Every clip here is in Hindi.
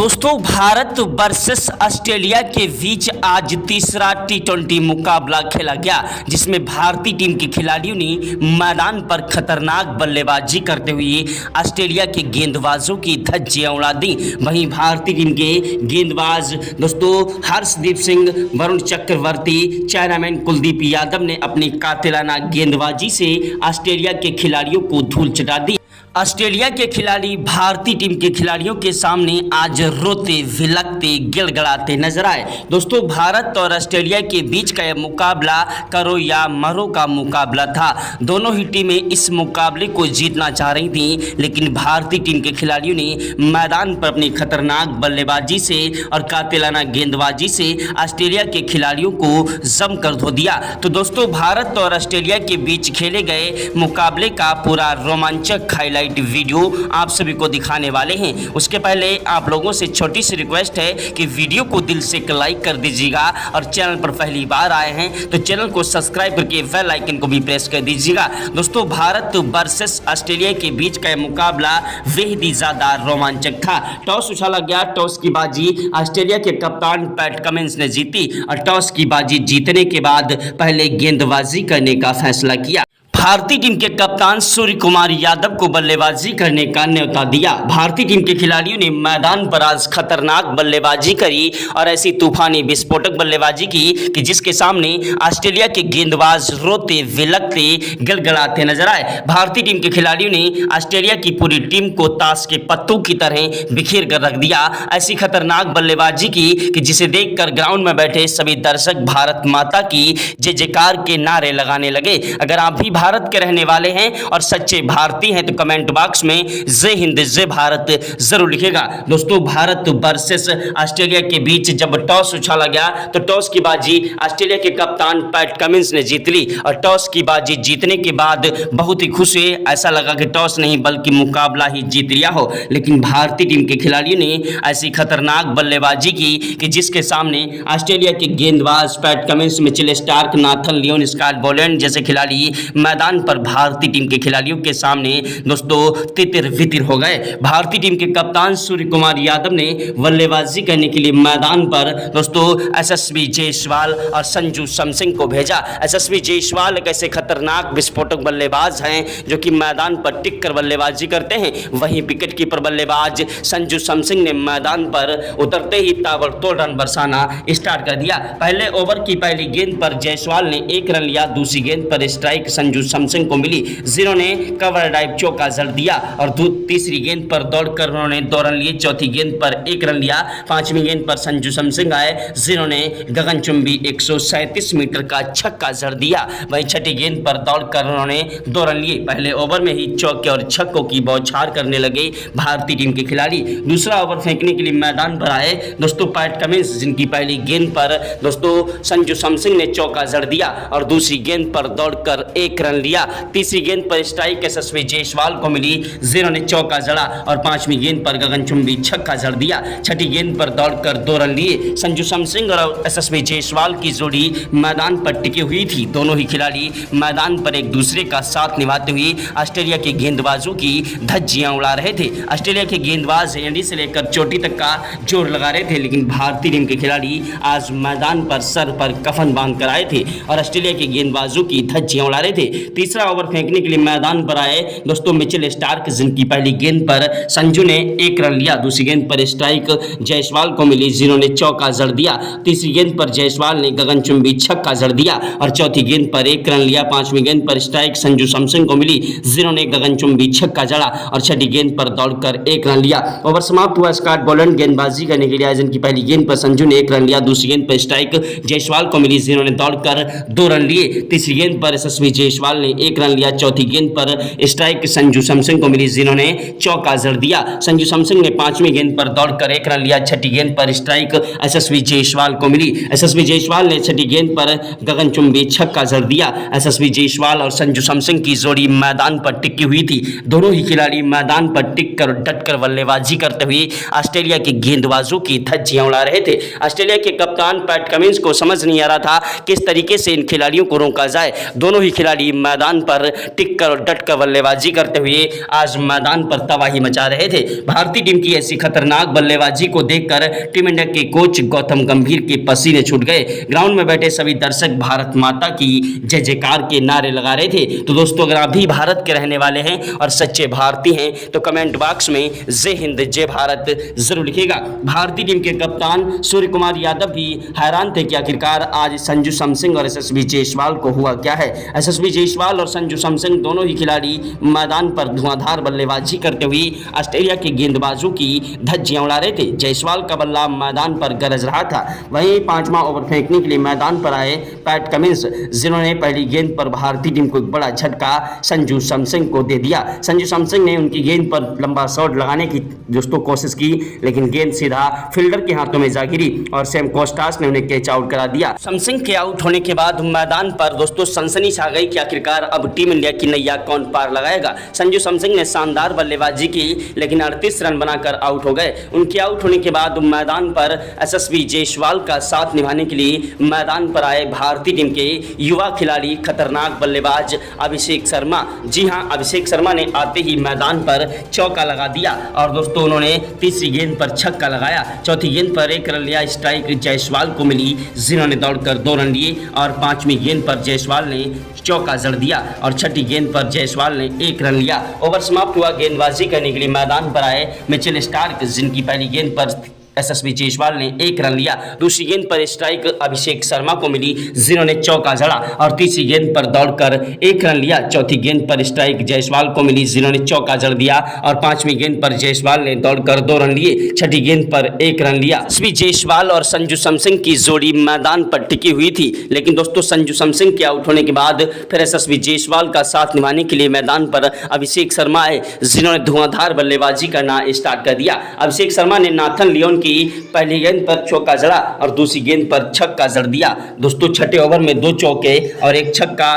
दोस्तों भारत वर्सेस ऑस्ट्रेलिया के बीच आज तीसरा टी20 मुकाबला खेला गया, जिसमें भारतीय टीम के खिलाड़ियों ने मैदान पर खतरनाक बल्लेबाजी करते हुए ऑस्ट्रेलिया के गेंदबाजों की धज्जियां उड़ा दी। वहीं भारतीय टीम के गेंदबाज दोस्तों हर्षदीप सिंह, वरुण चक्रवर्ती, चाइनामैन कुलदीप यादव ने अपनी कातिलाना गेंदबाजी से ऑस्ट्रेलिया के खिलाड़ियों को धूल चटा दी। ऑस्ट्रेलिया के खिलाड़ी भारतीय टीम के खिलाड़ियों के सामने आज रोते भिलकते गिड़गिड़ाते नजर आए। दोस्तों भारत और ऑस्ट्रेलिया के बीच का यह मुकाबला करो या मरो का मुकाबला था। दोनों ही टीमें इस मुकाबले को जीतना चाह रही थीं, लेकिन भारतीय टीम के खिलाड़ियों ने मैदान पर अपनी खतरनाक बल्लेबाजी से और कातिलाना गेंदबाजी से ऑस्ट्रेलिया के खिलाड़ियों को जमकर धो दिया। तो दोस्तों भारत और ऑस्ट्रेलिया के बीच खेले गए मुकाबले का पूरा रोमांचक हाईलाइट वीडियो आप सभी को दिखाने वाले हैं। उसके पहले आप लोगों से छोटी सी रिक्वेस्ट है कि वीडियो को दिल से लाइक कर दीजिएगा और चैनल पर पहली बार आए हैं तो चैनल को सब्सक्राइब करके बेल आइकन को भी प्रेस कर दीजिएगा। दोस्तों भारत वर्सेस ऑस्ट्रेलिया के बीच का मुकाबला बेहद ही ज्यादा रोमांचक था। टॉस उछाला गया, टॉस की बाजी ऑस्ट्रेलिया के कप्तान पैट कमिंस ने जीती और टॉस की बाजी जीतने के बाद पहले गेंदबाजी करने का फैसला किया। भारतीय टीम के कप्तान सूर्य कुमार यादव को बल्लेबाजी करने का न्योता दिया। भारतीय टीम के खिलाड़ियों ने मैदान पर आज खतरनाक बल्लेबाजी करी और ऐसी तूफानी विस्फोटक बल्लेबाजी की कि जिसके सामने ऑस्ट्रेलिया के गेंदबाज रोते भिलकते गिड़गिड़ाते नजर आए। भारतीय टीम के खिलाड़ियों ने ऑस्ट्रेलिया की पूरी टीम को ताश के पत्तों की तरह बिखेर कर रख दिया। ऐसी खतरनाक बल्लेबाजी की कि जिसे देखकर ग्राउंड में बैठे सभी दर्शक भारत माता की जय जयकार के नारे लगाने लगे। अगर आप भी भारत के रहने वाले हैं और सच्चे भारतीय हैं तो कमेंट बॉक्स में जय हिंद जय भारत जरूर लिखिएगा। दोस्तों भारत वर्सेस ऑस्ट्रेलिया के बीच जब टॉस उछाला गया तो टॉस की बाजी ऑस्ट्रेलिया के कप्तान पैट कमिंस ने जीत ली और टॉस की बाजी जीतने के बाद बहुत ही खुश हुए। ऐसा लगा कि टॉस नहीं बल्कि मुकाबला ही जीत लिया हो, लेकिन भारतीय टीम के खिलाड़ियों ने ऐसी खतरनाक बल्लेबाजी की कि जिसके सामने ऑस्ट्रेलिया के गेंदबाज Pat Cummins, Mitchell Starc, Nathan Lyon, Scott Boland जैसे खिलाड़ी मैदान पर भारतीय टीम के खिलाड़ियों के सामने दोस्तों तितिर वितिर हो गए। भारतीय टीम के कप्तान सूर्य कुमार यादव ने बल्लेबाजी करने के लिए मैदान पर दोस्तों यशस्वी जायसवाल और संजू सैमसन को भेजा। यशस्वी जायसवाल एक ऐसे खतरनाक विस्फोटक बल्लेबाज हैं जो कि मैदान पर टिक कर बल्लेबाजी करते हैं। वहीं विकेट कीपर बल्लेबाज संजू सैमसन ने मैदान पर उतरते ही ताबड़तोड़ रन बरसाना स्टार्ट कर दिया। पहले ओवर की पहली गेंद पर जायसवाल ने 1 रन लिया, दूसरी गेंद पर स्ट्राइक संजू सैमसन को मिली, जिन्होंने कवर ड्राइव चौका जड़ दिया और तीसरी गेंद पर दौड़कर उन्होंने 2 रन लिए। चौथी गेंद पर 1 रन लिया। पांचवी गेंद पर संजू सैमसन आए, जिन्होंने गगनचुंबी 137 मीटर का छक्का जड़ दिया। वहीं छठी गेंद पर दौड़कर उन्होंने 2 रन लिए। पहले ओवर में ही चौके और छक्कों की बौछार करने लगे भारतीय टीम के खिलाड़ी। दूसरा ओवर फेंकने के लिए मैदान पर आए दोस्तों पैट कमिंस, जिनकी पहली गेंद पर दोस्तों संजू सैमसन ने चौका जड़ दिया और दूसरी गेंद पर दौड़कर 1 रन लिया। तीसरी गेंद पर स्ट्राइक यशस्वी जायसवाल को मिली, जिन्होंने चौका जड़ा और पांचवी गेंद पर गगनचुंबी छक्का जड़ दिया। छठी गेंद पर दौड़कर 2 रन लिए। संजू सैमसन और यशस्वी जायसवाल की जोड़ी मैदान पर टिकी हुई थी। दोनों ही खिलाड़ी मैदान पर एक दूसरे का साथ निभाते हुए ऑस्ट्रेलिया के गेंदबाजों की धज्जियां उड़ा रहे थे। ऑस्ट्रेलिया के गेंदबाज एंडी से लेकर चोटी तक का जोर लगा रहे थे, लेकिन भारतीय टीम के खिलाड़ी आज मैदान पर सर पर कफन बांध कर आए थे और ऑस्ट्रेलिया के गेंदबाजों की धज्जियां उड़ा रहे थे। तीसरा ओवर फेंकने के लिए मैदान पर आए दोस्तों मिचेल स्टार्क, जिनकी पहली गेंद पर संजू ने 1 रन लिया। दूसरी गेंद पर स्ट्राइक जायसवाल को मिली, जिन्होंने चौका जड़ दिया। तीसरी गेंद पर जायसवाल ने गगनचुंबी छक्का जड़ दिया और चौथी गेंद पर 1 रन लिया। पांचवी गेंद पर स्ट्राइक संजू सैमसन को मिली, जिन्होंने गगनचुंबी छक्का जड़ा और छठी गेंद पर दौड़कर 1 रन लिया। ओवर समाप्त हुआ। स्कॉट बोलैंड गेंदबाजी करने के लिए आए, जिनकी पहली गेंद पर संजू ने 1 रन लिया। दूसरी गेंद पर स्ट्राइक जायसवाल को मिली, जिन्होंने दौड़कर 2 रन लिए। तीसरी गेंद पर यशस्वी जायसवाल ने 1 रन लिया। चौथी गेंद पर स्ट्राइक संजू सैमसन को मिली, जिन्होंने चौका जड़ दिया। संजू सैमसन ने पांचवी गेंद पर दौड़कर 1 रन लिया। छठी गेंद पर स्ट्राइक यशस्वी जायसवाल को मिली। यशस्वी जायसवाल ने छठी गेंद पर गगनचुंबी छक्का जड़ दिया। यशस्वी जायसवाल और संजू सैमसन की जोड़ी मैदान पर टिकी हुई थी। दोनों ही खिलाड़ी मैदान पर टिक कर डटकर बल्लेबाजी करते हुए ऑस्ट्रेलिया के गेंदबाजों की धज्जियां उड़ा रहे थे। ऑस्ट्रेलिया के कप्तान पैट कमिंस को समझ नहीं आ रहा था किस तरीके से इन खिलाड़ियों को रोका जाए। दोनों ही खिलाड़ी मैदान पर टिक कर और डट कर बल्लेबाजी करते हुए आज मैदान पर तबाही मचा रहे थे। भारतीय टीम की ऐसी खतरनाक बल्लेबाजी को देखकर टीम इंडिया के कोच गौतम गंभीर के पसीने छूट गए। ग्राउंड में बैठे सभी दर्शक भारत माता की जय जयकार के नारे लगा रहे थे। तो दोस्तों, अगर आप भी भारत के रहने वाले हैं और सच्चे भारतीय हैं तो कमेंट बॉक्स में जय हिंद जय भारत जरूर लिखिएगा। भारतीय टीम के कप्तान सूर्य कुमार यादव भी हैरान थे कि आखिरकार आज संजू सैमसन और एसएसबी जायसवाल को हुआ क्या है। एसएसबी जायसवाल और संजू सैमसन दोनों ही खिलाड़ी मैदान पर धुआंधार बल्लेबाजी करते हुए ऑस्ट्रेलिया के गेंदबाजों की धज्जियां उड़ा रहे थे। जायसवाल का बल्ला मैदान पर गरज रहा था। वहीं पांचवा ओवर फेंकने के लिए मैदान पर आए पैट कमिंस, जिन्होंने पहली गेंद पर भारतीय टीम को एक बड़ा झटका संजू सैमसन को दे दिया। संजू सैमसन ने उनकी गेंद पर लंबा शॉट लगाने की दोस्तों कोशिश की, लेकिन गेंद सीधा फील्डर के हाथों में जा गिरी और सैम कोस्टास ने उन्हें कैच आउट करा दिया। सैमसन के आउट होने के बाद मैदान पर दोस्तों सनसनी छा गई कि आखिरकार अब टीम इंडिया की नैया कौन पार लगाएगा। संजू सैमसन ने शानदार बल्लेबाजी की, लेकिन 38 रन बनाकर आउट हो गए। उनके आउट होने के बाद मैदान पर एसएसबी जायसवाल का साथ निभाने के लिए मैदान पर आए भारतीय टीम के युवा खिलाड़ी खतरनाक बल्लेबाज अभिषेक शर्मा। जी हां, अभिषेक शर्मा ने आते ही मैदान पर चौका लगा दिया और दोस्तों उन्होंने तीसरी गेंद पर छक्का लगाया। चौथी गेंद पर 1 रन लिया, स्ट्राइक जायसवाल को मिली, जिन्होंने दौड़कर 2 रन लिए और पांचवी गेंद पर जायसवाल ने चौका जड़ दिया और छठी गेंद पर जायसवाल ने 1 रन लिया। ओवर समाप्त हुआ। गेंदबाजी करने के लिए मैदान पर आए मिचेल स्टार्क, जिनकी पहली गेंद पर एसएसबी जायसवाल ने 1 रन लिया। दूसरी गेंद पर स्ट्राइक अभिषेक शर्मा को मिली, जिन्होंने चौका जड़ा और तीसरी गेंद पर दौड़कर 1 रन लिया। चौथी गेंद पर स्ट्राइक जायसवाल को मिली, जिन्होंने चौका जड़ दिया और पांचवी गेंद पर जायसवाल ने दौड़कर 2 रन लिए। छठी गेंद पर 1 रन लिया। एसएसबी जायसवाल और संजू सैमसन की जोड़ी मैदान पर टिकी हुई थी, लेकिन दोस्तों संजू सैमसन के आउट होने के बाद फिर एसएसबी जायसवाल का साथ निभाने के लिए मैदान पर अभिषेक शर्मा आए, जिन्होंने धुआंधार बल्लेबाजी करना स्टार्ट कर दिया। अभिषेक शर्मा ने नाथन लियोन की पहली गेंद पर चौका जड़ा और दूसरी गेंद पर छक्का जड़ दिया। दोस्तों छठे ओवर में 2 चौके और 1 छक्का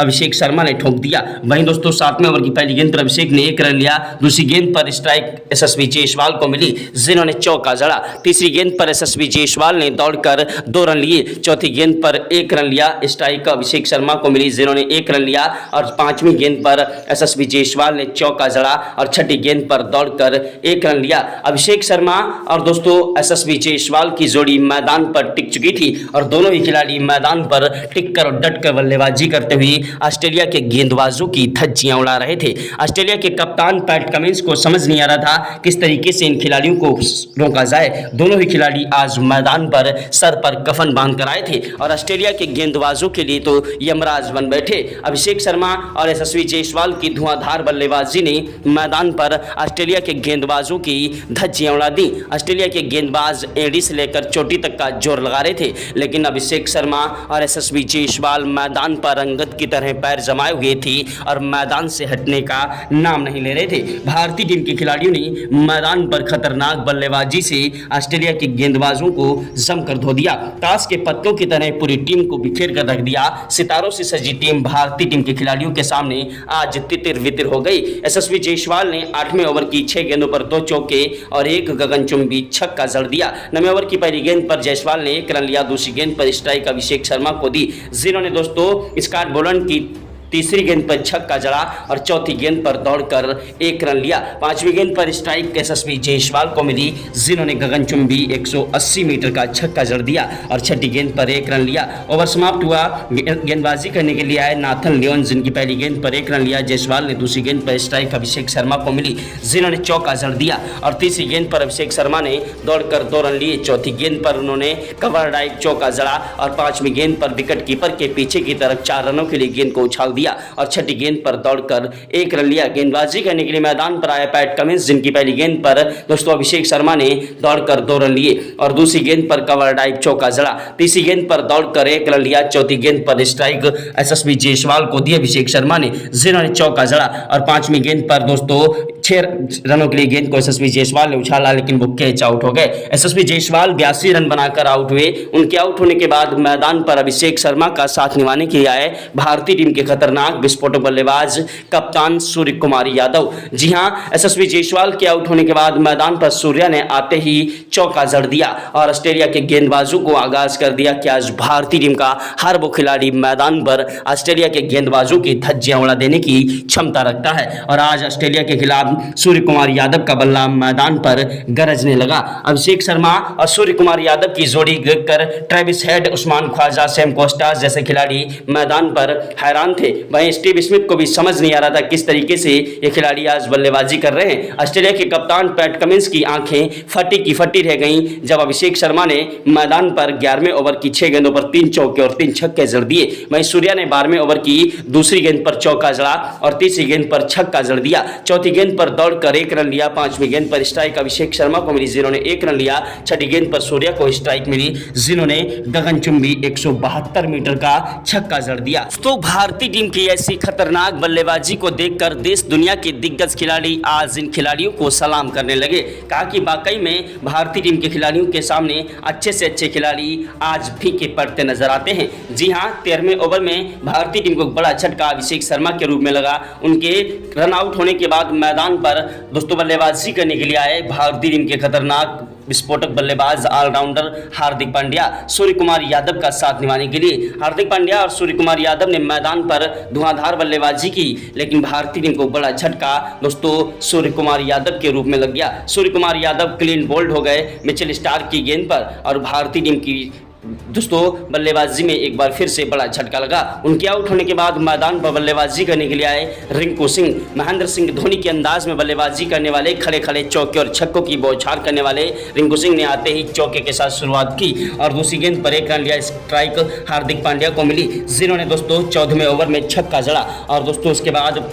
अभिषेक शर्मा ने ठोक दिया। वहीं दोस्तों 7वें ओवर की पहली गेंद पर अभिषेक ने 1 रन लिया। दूसरी गेंद पर स्ट्राइक एसएसबी जायसवाल को मिली, जिन्होंने चौका जड़ा। तीसरी गेंद पर एसएसबी जायसवाल ने दौड़कर 2 रन लिए। चौथी गेंद पर 1 रन लिया, स्ट्राइक अभिषेक शर्मा को मिली, जिन्होंने 1 रन लिया और पांचवी गेंद पर एसएसबी जायसवाल ने चौका जड़ा और छठी गेंद पर दौड़कर 1 रन लिया। अभिषेक शर्मा और दोस्तों एसएसबी जायसवाल की जोड़ी मैदान पर टिक चुकी थी और दोनों ही खिलाड़ी मैदान पर टिक कर और डट कर बल्लेबाजी करते हुए ऑस्ट्रेलिया के गेंदबाजों की धज्जियां उड़ा रहे थे। ऑस्ट्रेलिया के कप्तान पैट कमिंस को समझ नहीं आ रहा था किस तरीके से इन खिलाड़ियों को रोका जाए। दोनों ही खिलाड़ी आज मैदान पर सर पर कफन बांधकर आए थे और ऑस्ट्रेलिया के गेंदबाजों के लिए तो यमराज बन बैठे। अभिषेक शर्मा और एसएसबी जायसवाल की धुआंधार बल्लेबाजी ने मैदान पर ऑस्ट्रेलिया के गेंदबाजों की धज्जियां उड़ा दी। ऑस्ट्रेलिया के गेंदबाज एड़ी से लेकर चोटी तक का जोर लगा रहे थे, लेकिन अभिषेक शर्मा और एसएसबी जायसवाल मैदान पर अंगद की तरह पैर जमाए हुए थे और मैदान से हटने का नाम नहीं ले रहे थे। भारतीय टीम के खिलाड़ियों ने मैदान पर खतरनाक बल्लेबाजी से ऑस्ट्रेलिया के गेंदबाजों को जमकर धो दिया। ताश के पत्तों की तरह पूरी टीम को बिखेर कर रख दिया। सितारों से सजी टीम भारतीय टीम के खिलाड़ियों के सामने आज तितिर वितिर हो गई। एसएसबी जायसवाल ने 8वें ओवर की 6 गेंदों पर 2 चौके और 1 गगनचुंबी छक्का जड़ दिया। 9वें ओवर की पहली गेंद पर जायसवाल ने 1 रन लिया। दूसरी गेंद पर स्ट्राइक अभिषेक शर्मा को दी, जिन्होंने दोस्तों स्कॉट बोलन की तीसरी गेंद पर छक्का जड़ा और चौथी गेंद पर दौड़कर 1 रन लिया। पांचवी गेंद पर स्ट्राइक एसएसबी जायसवाल को मिली, जिन्होंने गगनचुंबी 180 मीटर का छक्का जड़ दिया और छठी गेंद पर 1 रन लिया। ओवर समाप्त हुआ। गेंदबाजी करने के लिए आए नाथन लियोन, जिनकी पहली गेंद पर 1 रन लिया। जायसवाल ने दूसरी गेंद पर स्ट्राइक अभिषेक शर्मा को मिली, जिन्होंने चौका जड़ दिया और तीसरी गेंद पर अभिषेक शर्मा ने दौड़कर 2 रन लिए। चौथी गेंद पर उन्होंने कवर ड्राइव चौका जड़ा और पांचवी गेंद पर विकेट कीपर के पीछे की तरफ 4 रनों के लिए गेंद को उछाल दिया और छठी गेंद पर दौड़कर 1 रन लिया। गेंदबाजी करने के लिए मैदान पर आया पैट कमिंस, जिनकी पहली गेंद पर दोस्तों अभिषेक शर्मा ने दौड़कर 2 रन लिए और दूसरी गेंद पर कवर ड्राइव चौका जड़ा। तीसरी गेंद पर दौड़कर 1 रन लिया। चौथी गेंद पर स्ट्राइक एसएसबी जायसवाल को दी अभिषेक शर्मा ने, जिन्होंने चौका जड़ा और पांचवी गेंद पर दोस्तों 6 रनों के लिए गेंद को यशस्वी जायसवाल ने उछाला, लेकिन वो कैच आउट हो गए। यशस्वी जायसवाल 82 रन बनाकर आउट हुए। उनके आउट होने के बाद मैदान पर अभिषेक शर्मा का साथ निभाने के लिए आए भारतीय टीम के खतरनाक विस्फोटक बल्लेबाज कप्तान सूर्य कुमार यादव। जी हां, यशस्वी जायसवाल के आउट होने के बाद मैदान पर सूर्या ने आते ही चौका जड़ दिया और ऑस्ट्रेलिया के गेंदबाजों को आगाज कर दिया कि आज भारतीय टीम का हर वो खिलाड़ी मैदान पर ऑस्ट्रेलिया के गेंदबाजों की धज्जियां उड़ा देने की क्षमता रखता है। और आज ऑस्ट्रेलिया के खिलाफ सूर्य कुमार यादव का बल्ला मैदान पर गरजने लगा। अभिषेक शर्मा और सूर्य कुमार यादव की जोड़ी देखकर Travis Head, Usman Khawaja, Sam Konstas जैसे खिलाड़ी मैदान पर हैरान थे। वहीं स्टीव स्मिथ को भी समझ नहीं आ रहा था किस तरीके से ये खिलाड़ी आज बल्लेबाजी कर रहे हैं। ऑस्ट्रेलिया के कप्तान पैट कमिंस की आंखें फटी की फटी रह गईं जब अभिषेक शर्मा ने मैदान पर 11वें ओवर की 6 गेंदों पर 3 चौके और 3 छक्के जड़ दिए। वहीं सूर्या ने 12वें ओवर की दूसरी गेंद पर चौका जड़ा और तीसरी गेंद पर छक्का जड़ दिया। चौथी गेंद पर दौड़कर 1 रन लिया। 5वीं गेंद पर स्ट्राइक अभिषेक शर्मा को मिली, जिन्होंने 1 रन लिया। छठी गेंद पर सूर्या को स्ट्राइक मिली, जिन्होंने गगनचुंबी 172 मीटर का छक्का जड़ दिया। तो भारतीय टीम की ऐसी खतरनाक बल्लेबाजी को देखकर देश दुनिया के दिग्गज खिलाड़ी आज इन खिलाड़ियों को सलाम करने लगे। कहा कि वाकई में भारतीय टीम के खिलाड़ियों के सामने अच्छे से अच्छे खिलाड़ी आज फीके पड़ते नजर आते हैं। जी हां, 13वें ओवर में भारतीय टीम को बड़ा झटका अभिषेक शर्मा के रूप में लगा। उनके रन आउट होने के बाद मैदान पर दोस्तों बल्लेबाजी करने के लिए आए भारतीय टीम के खतरनाक विस्फोटक बल्लेबाज ऑलराउंडर हार्दिक पांड्या सूर्य कुमार यादव का साथ निभाने के लिए। हार्दिक पांड्या और सूर्य कुमार यादव ने मैदान पर धुआंधार बल्लेबाजी की, लेकिन भारतीय टीम को बड़ा झटका दोस्तों सूर्य कुमार यादव के रूप में लग गया। सूर्य कुमार यादव क्लीन बोल्ड हो गए मिचेल स्टार्क की गेंद पर और भारतीय टीम की दोस्तों बल्लेबाजी में एक बार फिर से बड़ा झटका लगा। उनके आउट होने के बाद मैदान पर बल्लेबाजी करने के लिए आए रिंकू सिंह। महेंद्र सिंह धोनी के अंदाज में बल्लेबाजी करने वाले, खड़े खड़े चौके और छक्कों की बौछार करने वाले रिंकू सिंह ने आते ही चौके के साथ शुरुआत की और दूसरी गेंद पर 1 रन लिया। स्ट्राइक हार्दिक पांड्या को मिली, जिन्होंने दोस्तों 14वें ओवर में छक्का जड़ा और दोस्तों उसके बाद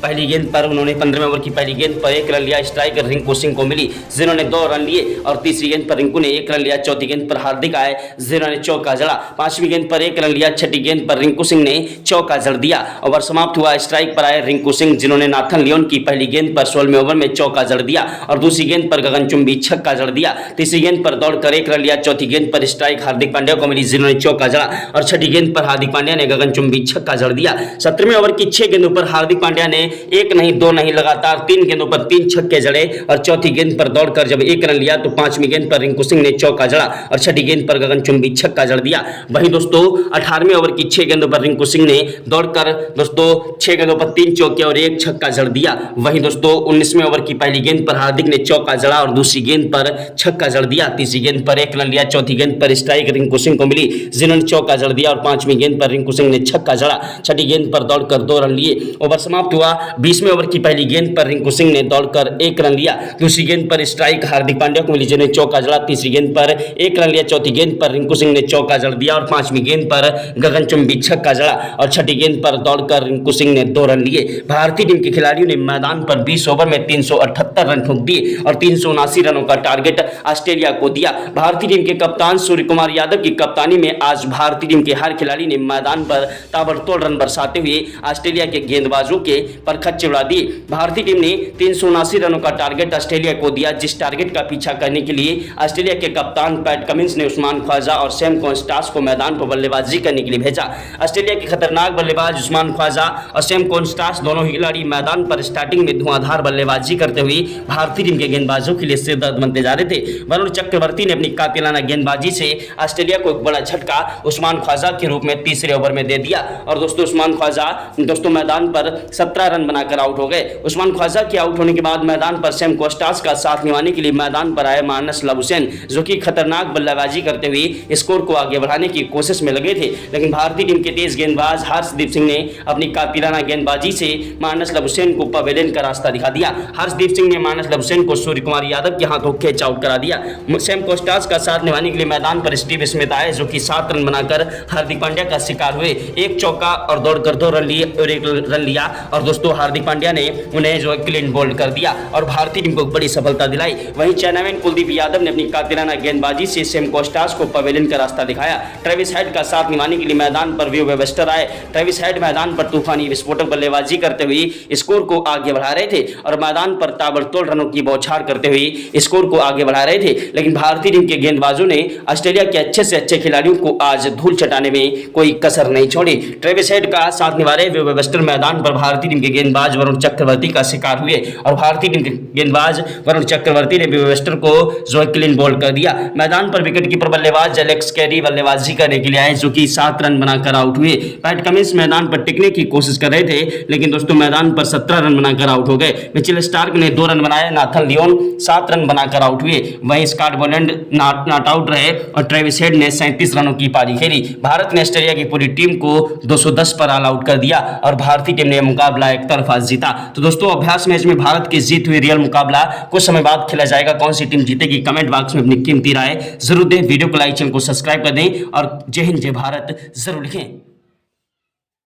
पहली गेंद पर उन्होंने 15वें ओवर की पहली गेंद पर 1 रन लिया। स्ट्राइक रिंकू सिंह को मिली, जिन्होंने 2 रन लिए और तीसरी गेंद पर रिंकू ने 1 रन लिया। चौथी गेंद पर हार्दिक आए, जिन्होंने चौका जड़ा। 5वीं गेंद पर 1 रन लिया। छठी गेंद पर रिंकू सिंह ने चौका जड़ दिया। ओवर समाप्त हुआ। स्ट्राइक पर आए रिंकू सिंह, जिन्होंने नाथन लियोन की पहली गेंद पर 16वें ओवर में चौका जड़ दिया और दूसरी गेंद पर गगनचुंबी छक्का जड़ दिया। तीसरी गेंद पर दौड़कर 1 रन लिया। चौथी गेंद पर स्ट्राइक हार्दिक पांड्या को मिली, जिन्होंने चौका जड़ा और छठी गेंद पर हार्दिक पांड्या ने गगनचुंबी छक्का जड़ दिया। 17वें ओवर की 6 गेंदों पर हार्दिक पांड्या ने 1 नहीं 2 नहीं लगातार 3 गेंदों पर 3 छक्के जड़े और चौथी गेंद पर दौड़कर जब 1 रन लिया तो 5वीं गेंद पर रिंकू सिंह ने चौका जड़ा और छठी गेंद पर गगनचुंबी छक्का जड़ दिया। वहीं दोस्तों 18वें ओवर की 6 गेंदों पर रिंकू सिंह ने दौड़कर दोस्तों 6 गेंदों पर 3 चौके और 1 छक्का जड़ दिया। वहीं दोस्तों 19वें ओवर की पहली गेंद पर हार्दिक ने चौका जड़ा और दूसरी गेंद पर छक्का जड़ दिया। तीसरी गेंद पर 1 रन लिया। चौथी गेंद पर स्ट्राइक रिंकू सिंह को मिली, जिन्होंने चौका जड़ दिया और 5वीं गेंद पर रिंकू सिंह ने छक्का जड़ा। छठी गेंद पर दौड़कर 2 रन लिए। ओवर समाप्त हुआ। 20वें ओवर की पहली गेंद पर रिंकू सिंह ने दौड़कर 1 रन लिया। दूसरी गेंद पर स्ट्राइक हार्दिक पांड्या को मिली, जिन्होंने चौका जड़ा। तीसरी गेंद पर 1 रन लिया। चौथी गेंद पर रिंकू सिंह ने चौका जड़ दिया और 5वीं गेंद पर गगनचुंबी छक्का जड़ा और छठी गेंद पर दौड़कर रिंकू सिंह ने 2 रन लिए। भारतीय टीम के खिलाड़ियों ने मैदान पर 20 ओवर में 378 रन ठोक दिए और 379 रनों का टारगेट ऑस्ट्रेलिया को दिया। भारतीय टीम के कप्तान सूर्य कुमार यादव की कप्तानी में आज भारतीय टीम के हर खिलाड़ी ने मैदान पर ताबड़तोड़ रन बरसाते हुए ऑस्ट्रेलिया के गेंदबाजों के परखच्चे उड़ा दिए। भारतीय टीम ने 379 रनों का टारगेट ऑस्ट्रेलिया को दिया, जिस टारगेट का पीछा करने के लिए ऑस्ट्रेलिया के कप्तान पैट कमिंस ने उस्मान ख्वाजा और सैम कोस्टास को मैदान पर बल्लेबाजी करने के लिए भेजा। ऑस्ट्रेलिया के खतरनाक बल्लेबाज उस्मान ख्वाजा और सैम कोस्टास दोनों ही खिलाड़ी मैदान पर स्टार्टिंग में धुआंधार बल्लेबाजी करते हुए भारतीय टीम के गेंदबाजों के लिए सिरदर्द बनते जा रहे थे। वरुण चक्रवर्ती ने अपनी कातिलाना गेंदबाजी से ऑस्ट्रेलिया को एक बड़ा झटका उस्मान ख्वाजा के रूप में तीसरे ओवर में दे दिया और दोस्तों उस्मान ख्वाजा दोस्तों मैदान पर 17 रन बनाकर आउट हो गए। उस्मान ख्वाजा के आउट होने के बाद मैदान पर सैम कोस्टास का साथ निभाने के लिए मैदान पर आए मानस लबुशेन, जो कि खतरनाक बल्लेबाजी करते हुए स्कोर को आगे बढ़ाने की कोशिश में लगे थे, लेकिन भारतीय टीम के तेज गेंदबाज हर्षदीप सिंह ने अपनी कातिलाना गेंदबाजी से मानस लबुशेन को पवेलियन का रास्ता दिखा दिया। हर्षदीप सिंह ने मानस लबुशेन को सूर्य कुमार यादव के हाथों कैच आउट करा दिया। सैम कोस्टास का साथ निभाने के लिए मैदान पर स्टीव स्मिथ आए, जो कि 7 रन बनाकर हार्दिक पांड्या का शिकार हुए। 1 चौका और दौड़कर 2 रन लिए और 1 रन लिया और दोस्तों दोस्तों हार्दिक पांड्या ने उन्हें जो क्लीन बोल्ड कर दिया और भारतीय टीम को बड़ी सफलता दिलाई। वहीं चेन्नई कुलदीप यादव ने अपनी कातिराना गेंदबाजी से सेम कोस्टास को पवेलियन का रास्ता दिखाया। ट्रेविस हेड का साथ निभाने के लिए मैदान पर व्यू वेबस्टर आए। ट्रेविस हेड मैदान पर तूफानी विस्फोटक बल्लेबाजी करते हुए स्कोर को आगे बढ़ा रहे थे और मैदान पर ताबड़तोड़ रनों की बौछार करते हुए स्कोर को आगे बढ़ा रहे थे। लेकिन भारतीय टीम के गेंदबाजों ने ऑस्ट्रेलिया के अच्छे से अच्छे खिलाड़ियों को आज धूल चटाने में कोई कसर नहीं छोड़ी। ट्रेविस हेड का साथ निभा रहे व्यू वेबस्टर मैदान पर भारतीय टीम के गेंदबाज वरुण चक्रवर्ती का शिकार हुए और भारतीय टीम के गेंदबाज वरुण चक्रवर्ती ने व्यू वेबस्टर को जो क्लीन बोल्ड कर दिया। मैदान पर विकेट कीपर बल्लेबाज एलेक्स कैरी बल्लेबाजी करने के लिए आए, जो कि 7 रन बनाकर आउट हुए। पैट कमिंस मैदान पर टिकने की कोशिश कर रहे थे, लेकिन दोस्तों मैदान पर 17 रन बनाकर आउट हो गए। मिचेल स्टार्क ने 2 रन बनाए, नाथन लियोन 7 रन बनाकर आउट हुए। वहीं स्कॉट बोलैंड नॉट आउट रहे और ट्रेविस हेड ने 37 रनों की पारी खेली। भारत ने ऑस्ट्रेलिया की पूरी टीम को 210 पर ऑल आउट कर दिया और भारतीय टीम ने मुकाबला एक तरफा जीता। तो दोस्तों अभ्यास मैच में भारत की जीत हुई, रियल मुकाबला कुछ समय बाद खेला जाएगा। कौन सी टीम जीतेगी कमेंट बॉक्स में अपनी कीमती राय जरूर दें। वीडियो को लाइक, चैनल को सब्सक्राइब कर दें और जय हिंद जय भारत जरूर लिखें।